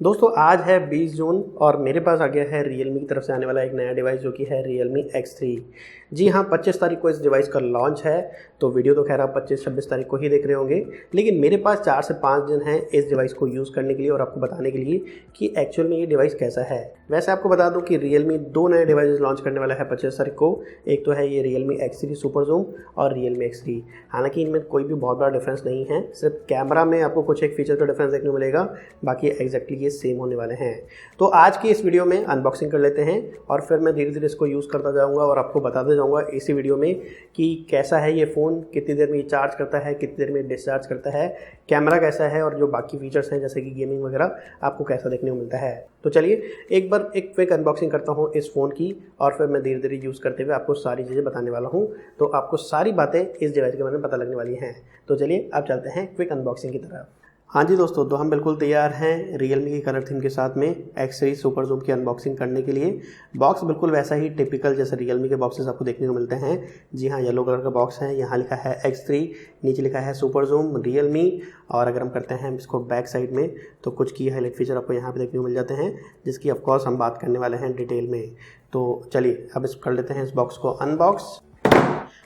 दोस्तों आज है 20 जून और मेरे पास आ गया है Realme की तरफ से आने वाला एक नया डिवाइस जो कि है Realme X3। जी हाँ, 25 तारीख को इस डिवाइस का लॉन्च है। तो वीडियो तो खैर आप 25-26 तारीख को ही देख रहे होंगे, लेकिन मेरे पास 4 से 5 दिन हैं इस डिवाइस को यूज़ करने के लिए और आपको बताने के लिए कि एक्चुअल में ये डिवाइस कैसा है। वैसे आपको बता दूं कि Realme 2 नए डिवाइस लॉन्च करने वाला है 25 तारीख को। एक तो है ये Realme X3 सुपर जूम और Realme X3। हालांकि इनमें कोई भी बहुत बड़ा डिफरेंस नहीं है, सिर्फ कैमरा में आपको कुछ एक फीचर का डिफरेंस देखने को मिलेगा, बाकी एग्जैक्टली ये सेम होने वाले हैं। तो आज की इस वीडियो में अनबॉक्सिंग कर लेते हैं और फिर मैं धीरे धीरे इसको यूज़ करता जाऊंगा और आपको बताते जाऊंगा इसी वीडियो में कि कैसा है ये फ़ोन, कितनी देर में चार्ज करता है, कितनी देर में डिस्चार्ज करता है, कैमरा कैसा है और जो बाकी फीचर्स हैं जैसे कि गेमिंग वगैरह आपको कैसा देखने को मिलता है। तो चलिए एक बार एक क्विक अनबॉक्सिंग करता हूँ इस फ़ोन की और फिर मैं धीरे धीरे यूज़ करते हुए आपको सारी चीज़ें बताने वाला हूँ, तो आपको सारी बातें इस डिवाइस के बारे में पता लगने वाली हैं। तो चलिए अब चलते हैं क्विक अनबॉक्सिंग की तरफ। हाँ जी दोस्तों, तो हम बिल्कुल तैयार हैं Realme की कलर थीम के साथ में X3 सुपर जूम की अनबॉक्सिंग करने के लिए। बॉक्स बिल्कुल वैसा ही टिपिकल जैसे Realme के बॉक्सेस आपको देखने को मिलते हैं। जी हाँ, येलो कलर का बॉक्स है, यहाँ लिखा है X3, नीचे लिखा है सुपर जूम Realme। और अगर हम करते हैं इसको बैक साइड में तो कुछ की हाईलाइट फीचर आपको यहाँ पर देखने को मिल जाते हैं, जिसकी ऑफकोर्स हम बात करने वाले हैं डिटेल में। तो चलिए अब इस कर लेते हैं इस बॉक्स को अनबॉक्स।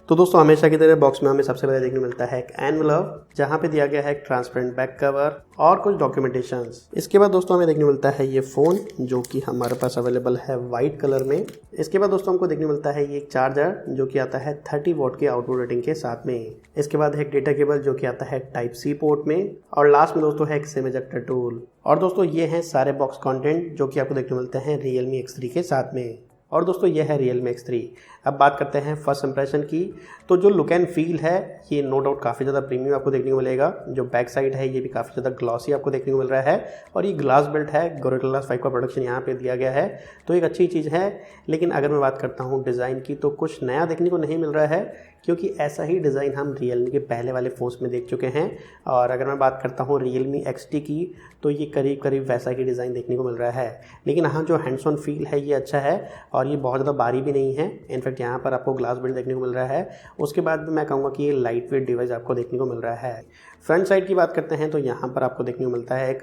तो दोस्तों हमेशा की तरह बॉक्स में हमें सबसे पहले देखने को मिलता है एक एनवलप, जहाँ पे दिया गया है एक ट्रांसपेरेंट बैक कवर और कुछ डॉक्यूमेंटेशंस। इसके बाद दोस्तों हमें देखने को मिलता है ये फ़ोन जो कि हमारे पास अवेलेबल है वाइट कलर में। इसके बाद दोस्तों हमको देखने को मिलता है ये एक चार्जर जो कि आता है 30 वॉट के आउटपुट रेटिंग के साथ में। इसके बाद है एक डेटा केबल जो कि आता है टाइप सी पोर्ट में, और लास्ट में दोस्तों है एक सिम इजेक्टर टूल। और दोस्तों ये हैं सारे बॉक्स कंटेंट जो कि आपको देखने को मिलते हैं Realme X3 के साथ में। और दोस्तों ये है Realme X3। अब बात करते हैं फर्स्ट इंप्रेशन की। तो जो लुक एंड फील है ये नो डाउट काफ़ी ज़्यादा प्रीमियम आपको देखने को मिलेगा। जो बैक साइड है ये भी काफ़ी ज़्यादा ग्लॉसी आपको देखने को मिल रहा है, और ये ग्लास बिल्ट है, Gorilla Glass 5 का प्रोडक्शन यहाँ पे दिया गया है, तो एक अच्छी चीज़ है। लेकिन अगर मैं बात करता हूँ डिज़ाइन की तो कुछ नया देखने को नहीं मिल रहा है, क्योंकि ऐसा ही डिज़ाइन हम Realme के पहले वाले फ़ोन्स में देख चुके हैं। और अगर मैं बात करता हूँ Realme XT की तो ये करीब करीब वैसा ही डिज़ाइन देखने को मिल रहा है। लेकिन हाँ, जो हैंड्स ऑन फील है ये अच्छा है और ये बहुत ज़्यादा भारी भी नहीं है। इनफैक्ट यहाँ पर आपको ग्लास बिल्ड देखने को मिल रहा है। उसके बाद भी मैं कहूँगा कि ये लाइट वेट डिवाइस आपको देखने को मिल रहा है। फ्रंट साइड की बात करते हैं तो यहाँ पर आपको देखने को मिलता है एक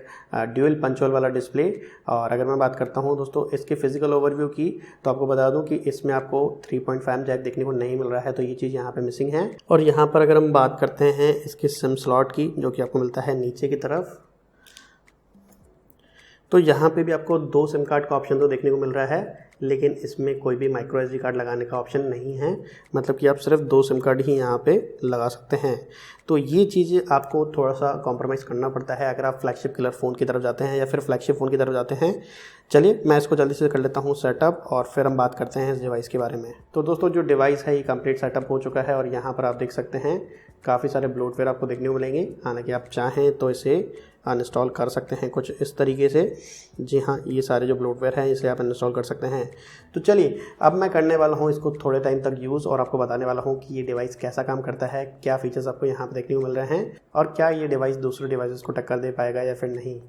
ड्यूअल पंच होल वाला डिस्प्ले। और अगर मैं बात करता हूँ दोस्तों इसके फिजिकल ओवरव्यू की तो आपको बता दूं कि इसमें आपको 3.5 जैक देखने को नहीं मिल रहा है, तो ये चीज़ यहाँ पे मिसिंग है। और यहाँ पर अगर हम बात करते हैं इसके सिम स्लॉट की जो कि आपको मिलता है नीचे की तरफ, तो यहाँ पे भी आपको 2 सिम कार्ड का ऑप्शन तो देखने को मिल रहा है, लेकिन इसमें कोई भी माइक्रो SD कार्ड लगाने का ऑप्शन नहीं है। मतलब कि आप सिर्फ 2 सिम कार्ड ही यहाँ पे लगा सकते हैं। तो ये चीज़ें आपको थोड़ा सा कॉम्प्रोमाइज़ करना पड़ता है अगर आप फ्लैगशिप किलर फ़ोन की तरफ जाते हैं या फिर फ्लैगशिप फ़ोन की तरफ जाते हैं। चलिए मैं इसको जल्दी से कर लेता हूँ सेटअप और फिर हम बात करते हैं इस डिवाइस के बारे में। तो दोस्तों जो डिवाइस है ये कंप्लीट सेटअप हो चुका है और यहाँ पर आप देख सकते हैं काफ़ी सारे ब्लोटवेयर आपको देखने को मिलेंगे। हालांकि आप चाहें तो इसे अनइंस्टॉल कर सकते हैं कुछ इस तरीके से। जी हाँ, ये सारे जो ब्लोटवेयर हैं इसे आप अनइंस्टॉल कर सकते हैं। तो चलिए अब मैं करने वाला हूँ इसको थोड़े टाइम तक यूज़ और आपको बताने वाला हूँ कि ये डिवाइस कैसा काम करता है, क्या फीचर्स आपको यहाँ पर देखने को मिल रहे हैं और क्या ये डिवाइस दूसरे डिवाइसेस को टक्कर दे पाएगा या फिर नहीं।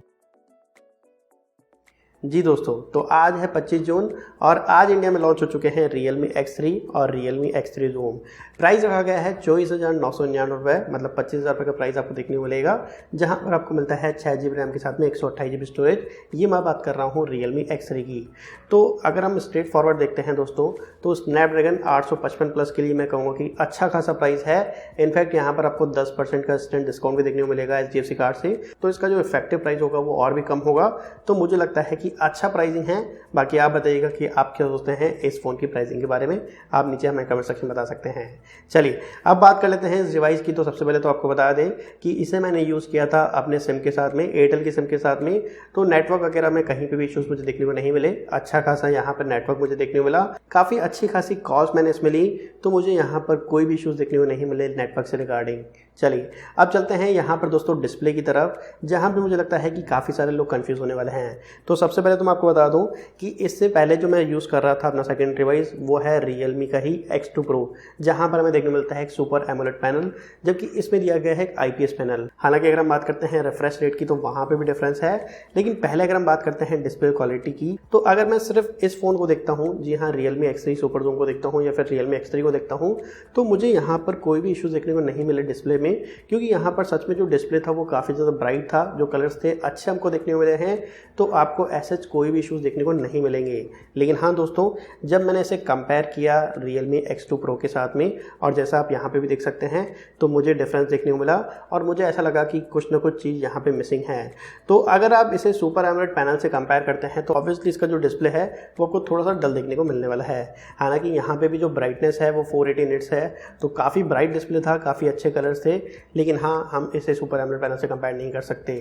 जी दोस्तों, तो आज है 25 जून और आज इंडिया में लॉन्च हो चुके हैं Realme X3 और Realme X3 Zoom। प्राइस रखा गया है 24,999 रुपये, मतलब 25,000 रुपये का प्राइस आपको देखने को मिलेगा, जहां पर आपको मिलता है 6 GB रैम के साथ में 128 GB स्टोरेज। ये मैं बात कर रहा हूं Realme X3 की। तो अगर हम स्ट्रेट फॉरवर्ड देखते हैं दोस्तों तो स्नैपड्रैगन 855 प्लस के लिए मैं कहूँगा कि अच्छा खासा प्राइस है। इनफैक्ट यहाँ पर आपको 10% का इंस्टेंट डिस्काउंट भी देखने को मिलेगा HDFC कार्ड से, तो इसका जो इफेक्टिव प्राइस होगा वो और भी कम होगा। तो मुझे लगता है कि अच्छा प्राइसिंग है। बाकी आप बताइएगा कि आप क्या सोचते हैं इस फ़ोन की प्राइसिंग के बारे में, आप नीचे हमें कमेंट सेक्शन में बता सकते हैं। चलिए अब बात कर लेते हैं इस डिवाइस की। तो सबसे पहले तो आपको बता दें कि इसे मैंने यूज़ किया था अपने सिम के साथ में, एयरटेल की सिम के साथ में। तो नेटवर्क वगैरह में कहीं पे भी इश्यूज मुझे देखने को नहीं मिले। अच्छा खासा यहाँ पर नेटवर्क मुझे देखने को मिला, काफ़ी अच्छी खासी कॉल्स मैंने इसमें ली, तो मुझे यहाँ पर कोई भी इश्यूज देखने को नहीं मिले नेटवर्क से रिगार्डिंग। चलिए अब चलते हैं यहाँ पर दोस्तों डिस्प्ले की तरफ, जहाँ पे मुझे लगता है कि काफ़ी सारे लोग कंफ्यूज होने वाले हैं। तो सबसे पहले तो मैं आपको बता दूं कि इससे पहले जो मैं यूज़ कर रहा था अपना सेकंड डिवाइस वो है Realme का ही X2 Pro, जहाँ पर हमें देखने को मिलता है एक सुपर एमोलेड पैनल, जबकि इसमें दिया गया है एक IPS पैनल। हालांकि अगर हम बात करते हैं रिफ्रेश रेट की तो वहाँ पर भी डिफरेंस है, लेकिन पहले अगर हम बात करते हैं डिस्प्ले क्वालिटी की तो अगर मैं सिर्फ इस फ़ोन को देखता हूँ, जी हाँ Realme X3 सुपर जूम को देखता हूँ या फिर Realme X3 को देखता हूँ, तो मुझे यहाँ पर कोई भी इशूज़ देखने को नहीं मिले डिस्प्ले में, क्योंकि यहाँ पर सच में जो डिस्प्ले था वो काफ़ी ज़्यादा ब्राइट था, जो कलर्स थे अच्छे हमको देखने को मिले हैं, तो आपको ऐसे कोई भी इशूज़ देखने को नहीं मिलेंगे। लेकिन हाँ दोस्तों, जब मैंने इसे कंपेयर किया Realme X2 Pro के साथ में, और जैसा आप यहाँ पे भी देख सकते हैं, तो मुझे डिफरेंस देखने को मिला और मुझे ऐसा लगा कि कुछ ना कुछ चीज़ यहाँ पे मिसिंग है। तो अगर आप इसे सुपर एमोलेड पैनल से कंपेयर करते हैं तो ऑब्वियसली इसका जो डिस्प्ले है वो आपको थोड़ा सा डल देखने को मिलने वाला है। हालांकि यहाँ पे भी जो ब्राइटनेस है वो 480 निट्स है, तो काफ़ी ब्राइट डिस्प्ले था, काफ़ी अच्छे कलर्स थे, लेकिन हाँ, हम इसे सुपर एमोलेड पैनल से कंपेयर नहीं कर सकते।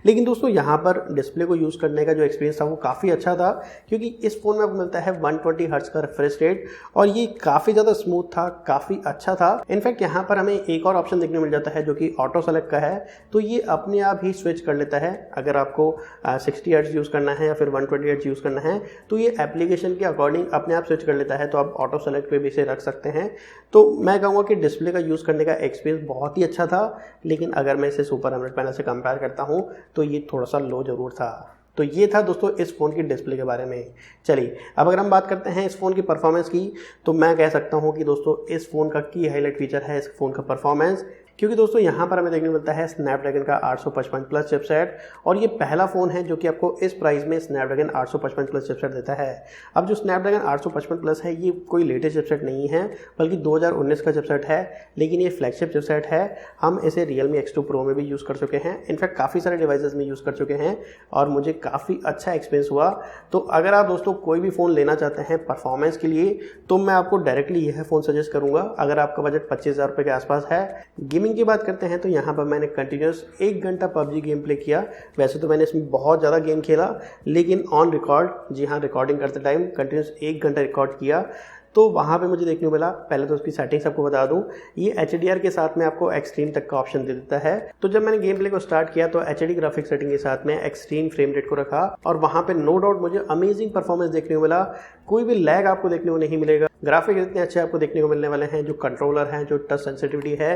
लेकिन दोस्तों यहाँ पर डिस्प्ले को यूज़ करने का जो एक्सपीरियंस था वो काफ़ी अच्छा था, क्योंकि इस फ़ोन में आपको मिलता है 120 हर्ट्ज का रिफ्रेश रेट और ये काफ़ी ज़्यादा स्मूथ था, काफ़ी अच्छा था। इनफैक्ट यहाँ पर हमें एक और ऑप्शन देखने को मिल जाता है जो कि ऑटो सेलेक्ट का है, तो ये अपने आप ही स्विच कर लेता है। अगर आपको 60 हर्ट्ज यूज़ करना है या फिर 120 हर्ट्ज यूज़ करना है तो ये एप्लीकेशन के अकॉर्डिंग अपने आप स्विच कर लेता है, तो आप ऑटो सेलेक्ट पे भी इसे रख सकते हैं। तो मैं कहूँगा कि डिस्प्ले का यूज़ करने का एक्सपीरियंस बहुत ही अच्छा था, लेकिन अगर मैं इसे सुपर एमोलेड पैनल से कंपेयर करता हूँ तो ये थोड़ा सा लो ज़रूर था। तो ये था दोस्तों इस फ़ोन की डिस्प्ले के बारे में। चलिए अब अगर हम बात करते हैं इस फ़ोन की परफॉर्मेंस की, तो मैं कह सकता हूँ कि दोस्तों इस फ़ोन का की हाईलाइट फीचर है इस फ़ोन का परफॉर्मेंस, क्योंकि दोस्तों यहाँ पर हमें देखने को मिलता है स्नैपड्रैगन का 855 प्लस चिपसेट, और ये पहला फ़ोन है जो कि आपको इस प्राइस में स्नैपड्रैगन 855 प्लस चिपसेट देता है। अब जो स्नैपड्रैगन 855 प्लस है ये कोई लेटेस्ट चिपसेट नहीं है, बल्कि 2019 का चिपसेट है, लेकिन ये फ्लैगशिप चिपसेट है। हम इसे Realme X2 Pro में भी यूज़ कर चुके हैं, इनफैक्ट काफ़ी सारे डिवाइसेस में यूज़ कर चुके हैं और मुझे काफ़ी अच्छा एक्सपीरियंस हुआ। तो अगर आप दोस्तों कोई भी फ़ोन लेना चाहते हैं परफॉर्मेंस के लिए, तो मैं आपको डायरेक्टली यह फ़ोन सजेस्ट करूँगा अगर आपका बजट 25,000 रुपये के आसपास है। गेमिंग की बात करते हैं तो यहाँ पर मैंने कंटिन्यूस 1 घंटा PUBG गेम प्ले किया। वैसे तो मैंने इसमें बहुत ज़्यादा गेम खेला, लेकिन ऑन रिकॉर्ड, जी हाँ, रिकॉर्डिंग करते टाइम कंटिन्यूस 1 घंटा रिकॉर्ड किया, तो वहाँ पे मुझे देखने को मिला। पहले तो उसकी सेटिंग्स आपको बता दूँ, ये HDR के साथ में आपको एक्सट्रीम तक का ऑप्शन दे देता है। तो जब मैंने गेम प्ले को स्टार्ट किया तो HD ग्राफिक्स सेटिंग के साथ में एक्सट्रीम फ्रेम रेट को रखा, और वहाँ पे नो डाउट मुझे अमेजिंग परफॉर्मेंस देखने को मिला। कोई भी लैग आपको देखने को नहीं मिलेगा, ग्राफिक्स इतने अच्छे आपको देखने को मिलने वाले हैं। जो कंट्रोलर हैं, जो टच सेंसिटिविटी है,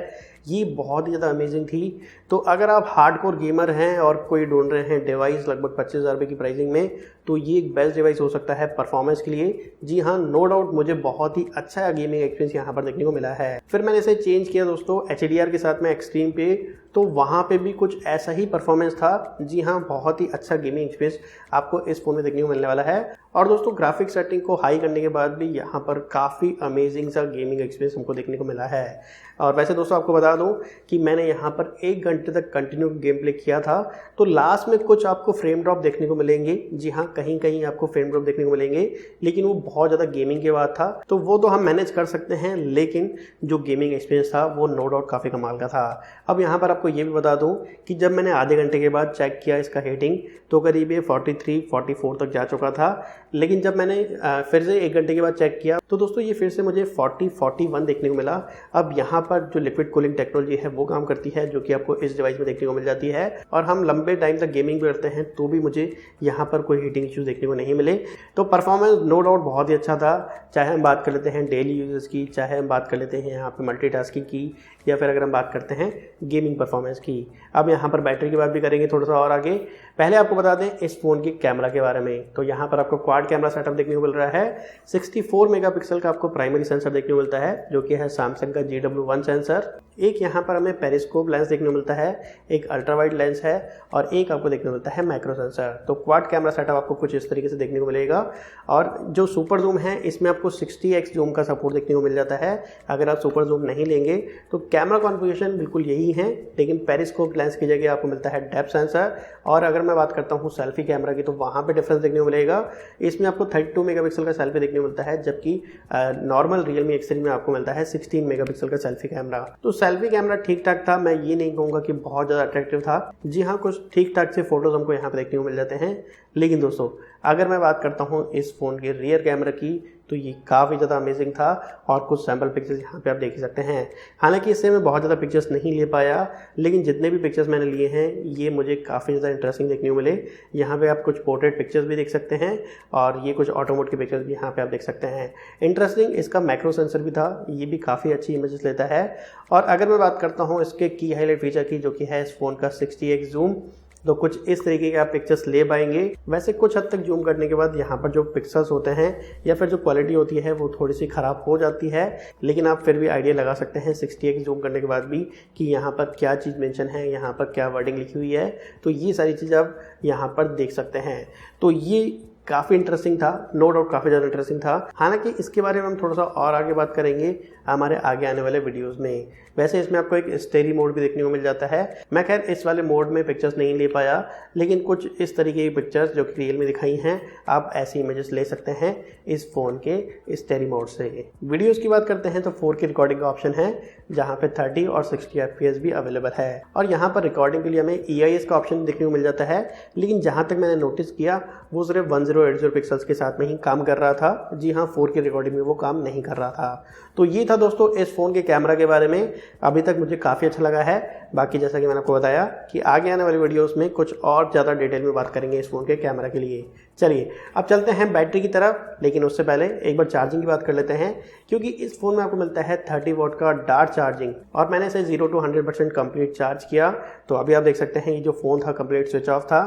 ये बहुत ही ज़्यादा अमेजिंग थी। तो अगर आप हार्डकोर गेमर हैं और कोई ढूंढ रहे हैं डिवाइस लगभग 25,000 रुपये की प्राइसिंग में, तो ये एक बेस्ट डिवाइस हो सकता है परफॉर्मेंस के लिए। जी हाँ, नो डाउट मुझे बहुत ही अच्छा गेमिंग एक्सपीरियंस यहाँ पर देखने को मिला है। फिर मैंने इसे चेंज किया दोस्तों HDR के साथ में एक्सट्रीम पे, तो वहाँ पे भी कुछ ऐसा ही परफॉर्मेंस था। जी हाँ, बहुत ही अच्छा गेमिंग एक्सपीरियंस आपको इस फ़ोन में देखने को मिलने वाला है। और दोस्तों ग्राफिक सेटिंग को हाई करने के बाद भी यहाँ पर काफ़ी अमेजिंग सा गेमिंग एक्सपीरियंस हमको देखने को मिला है। और वैसे दोस्तों आपको बता दूं कि मैंने यहाँ पर 1 घंटे तक कंटिन्यू गेम प्ले किया था, तो लास्ट में कुछ आपको फ्रेम ड्रॉप देखने को मिलेंगे। जी हाँ, कहीं कहीं आपको फ्रेम ड्रॉप देखने को मिलेंगे, लेकिन वो बहुत ज़्यादा गेमिंग के बाद था, तो वो तो हम मैनेज कर सकते हैं, लेकिन जो गेमिंग एक्सपीरियंस था वो नो डाउट काफ़ी कमाल का था। अब यहाँ पर आपको ये भी बता दूँ कि जब मैंने आधे घंटे के बाद चेक किया इसका रेटिंग, तो करीब ये 43-44 तक जा चुका था। लेकिन जब मैंने फिर से 1 घंटे के बाद चेक किया तो दोस्तों ये फिर से मुझे 40-41 देखने को मिला। अब यहाँ पर जो लिक्विड कूलिंग टेक्नोलॉजी है वो काम करती है, जो कि आपको इस डिवाइस में देखने को मिल जाती है, और हम लंबे टाइम तक गेमिंग भी करते हैं तो भी मुझे यहाँ पर कोई हीटिंग इश्यूज देखने को नहीं मिले। तो परफॉर्मेंस नो डाउट बहुत ही अच्छा था, चाहे हम बात कर लेते हैं डेली यूजेस की, चाहे हम बात कर लेते हैं यहाँ पर मल्टीटास्किंग की, या फिर अगर हम बात करते हैं गेमिंग परफॉर्मेंस की। अब यहाँ पर बैटरी की बात भी करेंगे थोड़ा सा और आगे। पहले आपको बता दें इस फ़ोन की कैमरा के बारे में, तो यहाँ पर आपको क्वाड कैमरा सेटअप देखने को मिल रहा है। 64 मेगापिक्सल का आपको प्राइमरी सेंसर देखने को मिलता है, जो कि है सैमसंग का GW1 सेंसर। एक यहाँ पर हमें पेरिस्कोप लेंस देखने को मिलता है, एक अल्ट्रा वाइड लेंस है, और एक आपको देखने को मिलता है मैक्रो सेंसर। तो क्वाड कैमरा सेटअप आपको कुछ इस तरीके से देखने को मिलेगा। और जो सुपर जूम है इसमें आपको 60x जूम का सपोर्ट देखने को मिल जाता है। अगर आप सुपर जूम नहीं लेंगे तो कैमरा कॉन्फ़िगरेशन बिल्कुल यही है, लेकिन पेरिस्कोप लेंस की जगह आपको मिलता है डेप्थ सेंसर। और अगर मैं बात करता हूँ सेल्फी कैमरा की, तो वहाँ पे डिफरेंस देखने को मिलेगा। इसमें आपको 32 मेगापिक्सल का सेल्फी देखने को मिलता है, जबकि नॉर्मल Realme X3 में आपको मिलता है 16 मेगापिक्सल का सेल्फी कैमरा। तो सेल्फी कैमरा ठीक ठाक था, मैं ये नहीं कहूँगा कि बहुत ज़्यादा अट्रैक्टिव था। जी हाँ, कुछ ठीक ठाक से फोटोज़ हमको यहाँ पर देखने को मिल जाते हैं। लेकिन दोस्तों अगर मैं बात करता हूँ इस फ़ोन के रियर कैमरा की, तो ये काफ़ी ज़्यादा अमेजिंग था, और कुछ सैम्पल पिक्चर्स यहाँ पे आप देख सकते हैं। हालांकि इससे मैं बहुत ज़्यादा पिक्चर्स नहीं ले पाया, लेकिन जितने भी पिक्चर्स मैंने लिए हैं ये मुझे काफ़ी ज़्यादा इंटरेस्टिंग देखने को मिले। यहाँ पे आप कुछ पोर्ट्रेट पिक्चर्स भी देख सकते हैं, और ये कुछ ऑटोमोड के पिक्चर्स भी यहाँ पे आप देख सकते हैं। इंटरेस्टिंग इसका मैक्रो सेंसर भी था, ये भी काफ़ी अच्छी इमेजेस लेता है। और अगर मैं बात करता हूँ इसके की हाईलाइट फीचर की, जो कि है इस फ़ोन का 60x जूम, तो कुछ इस तरीके के आप पिक्चर्स ले पाएंगे। वैसे कुछ हद तक जूम करने के बाद यहाँ पर जो पिक्सल्स होते हैं या फिर जो क्वालिटी होती है वो थोड़ी सी ख़राब हो जाती है, लेकिन आप फिर भी आइडिया लगा सकते हैं 60x जूम करने के बाद भी कि यहाँ पर क्या चीज़ मेंशन है, यहाँ पर क्या वर्डिंग लिखी हुई है। तो ये सारी चीज़ आप यहाँ पर देख सकते हैं। तो ये काफ़ी इंटरेस्टिंग था, नो डाउट काफ़ी ज़्यादा इंटरेस्टिंग था। हालांकि इसके बारे में हम थोड़ा सा और आगे बात करेंगे हमारे आगे आने वाले वीडियोस में। वैसे इसमें आपको एक स्टेरी मोड भी देखने को मिल जाता है। मैं खैर इस वाले मोड में पिक्चर्स नहीं ले पाया, लेकिन कुछ इस तरीके की पिक्चर्स जो कि रियल में दिखाई हैं, आप ऐसी इमेजेस ले सकते हैं इस फ़ोन के स्टेरी मोड से। वीडियोज़ की बात करते हैं तो 4K रिकॉर्डिंग का ऑप्शन है, जहाँ पे 30 और 60 FPS भी अवेलेबल है। और यहाँ पर रिकॉर्डिंग के लिए हमें EIS का ऑप्शन देखने को मिल जाता है, लेकिन जहाँ तक मैंने नोटिस किया वो सिर्फ 1080 पिक्सल्स के साथ में ही काम कर रहा था। जी हाँ, 4K रिकॉर्डिंग में वो काम नहीं कर रहा था। तो ये था दोस्तों इस फ़ोन के कैमरा के बारे में। अभी तक मुझे काफ़ी अच्छा लगा है। बाकी जैसा कि मैंने आपको बताया कि आगे आने वाली वीडियोस में कुछ और ज़्यादा डिटेल में बात करेंगे इस फ़ोन के कैमरा के लिए। चलिए अब चलते हैं बैटरी की तरफ, लेकिन उससे पहले एक बार चार्जिंग की बात कर लेते हैं, क्योंकि इस फ़ोन में आपको मिलता है 30 वॉट का डार्ट चार्जिंग और मैंने इसे 0 to 100% कंप्लीट चार्ज किया। तो अभी आप देख सकते हैं ये जो फ़ोन था कंप्लीट स्विच ऑफ था।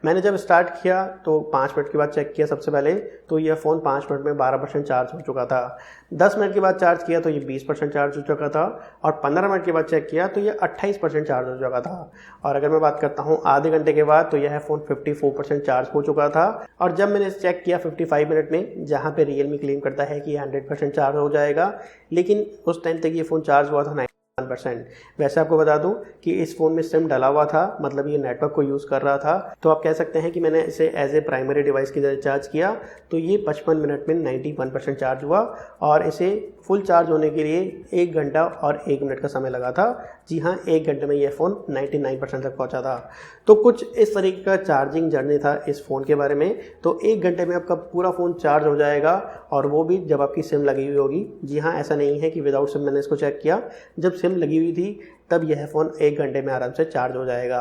मैंने जब स्टार्ट किया तो 5 मिनट के बाद चेक किया सबसे पहले, तो यह फ़ोन 5 मिनट में 12% चार्ज हो चुका था। 10 मिनट के बाद चार्ज किया तो ये 20% चार्ज हो चुका था और 15 मिनट के बाद चेक किया तो ये 28% चार्ज हो चुका था। और अगर मैं बात करता हूँ आधे घंटे के बाद, तो यह फ़ोन 54% चार्ज हो चुका था। और जब मैंने चेक किया 55 मिनट में, जहाँ पे रियलमी क्लेम करता है कि 100% चार्ज हो जाएगा, लेकिन उस टाइम तक ये फ़ोन चार्ज हुआ था 1%। वैसे आपको बता दूं कि इस फ़ोन में सिम डला हुआ था, मतलब ये नेटवर्क को यूज़ कर रहा था। तो आप कह सकते हैं कि मैंने इसे एज ए प्राइमरी डिवाइस की तरह चार्ज किया, तो ये 55 मिनट में 91% चार्ज हुआ और इसे फुल चार्ज होने के लिए 1 घंटा और 1 मिनट का समय लगा था। जी हाँ, 1 घंटे में यह फ़ोन 99% तक पहुँचा था। तो कुछ इस तरीके का चार्जिंग जर्नी था इस फ़ोन के बारे में। तो 1 घंटे में आपका पूरा फ़ोन चार्ज हो जाएगा, और वो भी जब आपकी सिम लगी हुई होगी। जी हाँ, ऐसा नहीं है कि विदाउट सिम मैंने इसको चेक किया, जब सिम लगी हुई थी तब यह फ़ोन 1 घंटे में आराम से चार्ज हो जाएगा।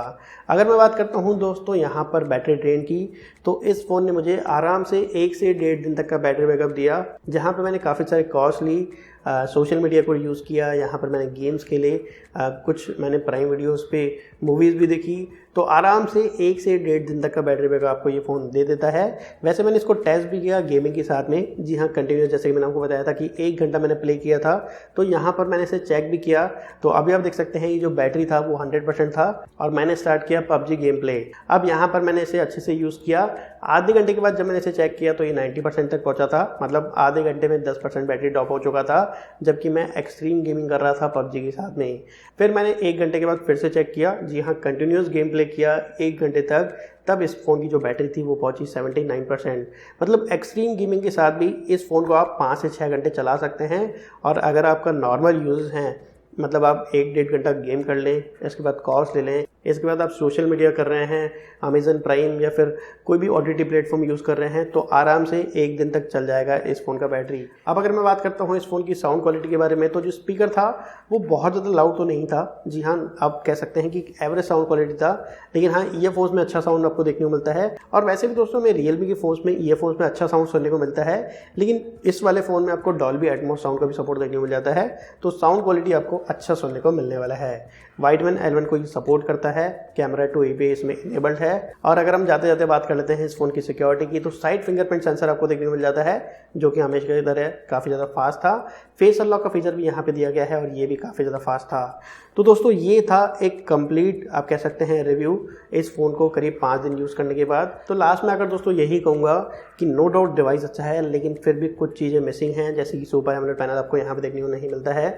अगर मैं बात करता हूं दोस्तों यहाँ पर बैटरी ड्रेन की, तो इस फ़ोन ने मुझे आराम से 1 से 1.5 दिन तक का बैटरी बैकअप दिया, जहाँ पे मैंने काफ़ी सारे कॉल्स ली, सोशल मीडिया को यूज़ किया, यहाँ पर मैंने गेम्स खेले, कुछ मैंने प्राइम वीडियोस पे मूवीज़ भी देखी। तो आराम से 1 से 1.5 दिन तक का बैटरी बैकअप आपको ये फ़ोन दे देता है। वैसे मैंने इसको टेस्ट भी किया गेमिंग के साथ में। जी हाँ, कंटिन्यूस, जैसे कि मैंने आपको बताया था कि 1 घंटा मैंने प्ले किया था, तो यहाँ पर मैंने इसे चेक भी किया। तो अभी आप देख सकते हैं ये जो बैटरी था वो 100% था और मैंने स्टार्ट किया PUBG गेम प्ले। अब यहाँ पर मैंने इसे अच्छे से यूज़ किया। आधे घंटे के बाद जब मैंने इसे चेक किया तो ये 90% तक पहुँचा था, मतलब आधे घंटे में 10% बैटरी ड्रॉप हो चुका था, जबकि मैं एक्सट्रीम गेमिंग कर रहा था PUBG के साथ में। फिर मैंने 1 घंटे के बाद फिर से चेक किया। जी हाँ, कंटिन्यूस गेम प्ले किया 1 घंटे तक, तब इस फ़ोन की जो बैटरी थी वो पहुंची 79%। मतलब एक्सट्रीम गेमिंग के साथ भी इस फ़ोन को आप 5 से 6 घंटे चला सकते हैं। और अगर आपका नॉर्मल यूज़ है, मतलब आप 1-1.5 घंटा गेम कर लें, इसके बाद कॉल्स ले लें, इसके बाद आप सोशल मीडिया कर रहे हैं, अमेज़न प्राइम या फिर कोई भी OTT प्लेटफॉर्म यूज़ कर रहे हैं, तो आराम से 1 दिन तक चल जाएगा इस फ़ोन का बैटरी। अब अगर मैं बात करता हूँ इस फ़ोन की साउंड क्वालिटी के बारे में, तो जो स्पीकर था वो बहुत ज़्यादा लाउड तो नहीं था। जी हाँ, आप कह सकते हैं कि एवरेज साउंड क्वालिटी था, लेकिन हाँ, ईयरफोन्स में अच्छा साउंड आपको देखने को मिलता है। और वैसे भी दोस्तों, मैं रियलमी के फ़ोन्स में ईयरफोन्स में अच्छा साउंड सुनने को मिलता है, लेकिन इस वाले फ़ोन में आपको डॉल्बी एटमॉस साउंड का भी सपोर्ट देखने को मिल जाता है। तो साउंड क्वालिटी आपको अच्छा सुनने को मिलने वाला है। वाइडमैन L1 को ये सपोर्ट करता है, कैमरा 2 API इसमें इनेबल्ड है। और अगर हम जाते जाते बात कर लेते हैं इस फ़ोन की सिक्योरिटी की, तो साइड फिंगरप्रिंट सेंसर आपको देखने को मिल जाता है, जो कि हमेशा की तरह काफ़ी ज़्यादा फास्ट था। फेस अनलॉक का फीचर भी यहाँ पे दिया गया है और ये भी काफ़ी ज़्यादा फास्ट था। तो दोस्तों ये था एक कंप्लीट, आप कह सकते हैं, रिव्यू इस फ़ोन को करीब 5 दिन यूज़ करने के बाद। तो लास्ट में आकर दोस्तों यही कहूँगा कि नो डाउट डिवाइस अच्छा है, लेकिन फिर भी कुछ चीज़ें मिसिंग हैं, जैसे कि सुपर एमोलेड पैनल आपको यहाँ पे देखने को नहीं मिलता है,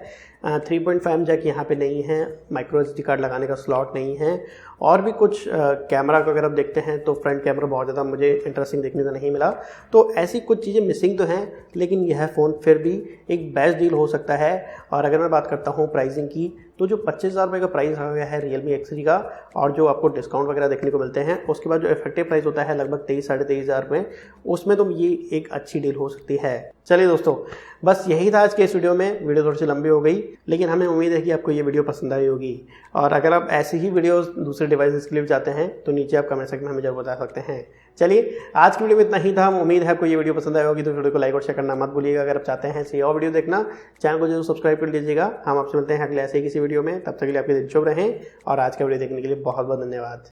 3.5 जैक यहाँ पे नहीं है, माइक्रो SD कार्ड लगाने का स्लॉट नहीं है, और भी कुछ कैमरा को अगर आप देखते हैं तो फ्रंट कैमरा बहुत ज़्यादा मुझे इंटरेस्टिंग देखने को नहीं मिला। तो ऐसी कुछ चीज़ें मिसिंग तो हैं, लेकिन यह फ़ोन फिर भी एक बेस्ट डील हो सकता है। और अगर मैं बात करता हूँ प्राइसिंग की, तो जो 25,000 रुपये का प्राइस आ गया है Realme X3 का, और जो आपको डिस्काउंट वगैरह देखने को मिलते हैं, उसके बाद जो इफेक्टिव प्राइस होता है लगभग 23-23,500 रुपये, उसमें तो ये एक अच्छी डील हो सकती है। चलिए दोस्तों, बस यही था आज के इस वीडियो में। वीडियो थोड़ी सी लंबी हो गई, लेकिन हमें उम्मीद है कि आपको ये वीडियो पसंद आई होगी। और अगर आप ऐसी ही वीडियोस दूसरे डिवाइसेस के लिए चाहते हैं तो नीचे आप कमेंट सेक्शन में हमें जरूर बता सकते हैं। चलिए, आज की वीडियो में इतना ही था। उम्मीद है आपको ये वीडियो पसंद आई होगी, तो वीडियो को लाइक और शेयर करना मत भूलिएगा। अगर आप चाहते हैं ऐसी और वीडियो देखना, चैनल को जरूर सब्सक्राइब कर लीजिएगा। हम आपसे मिलते हैं अगले ऐसे ही किसी वीडियो में, तब तक के लिए आपके दिन शुभ रहें। और आज का वीडियो देखने के लिए बहुत बहुत धन्यवाद।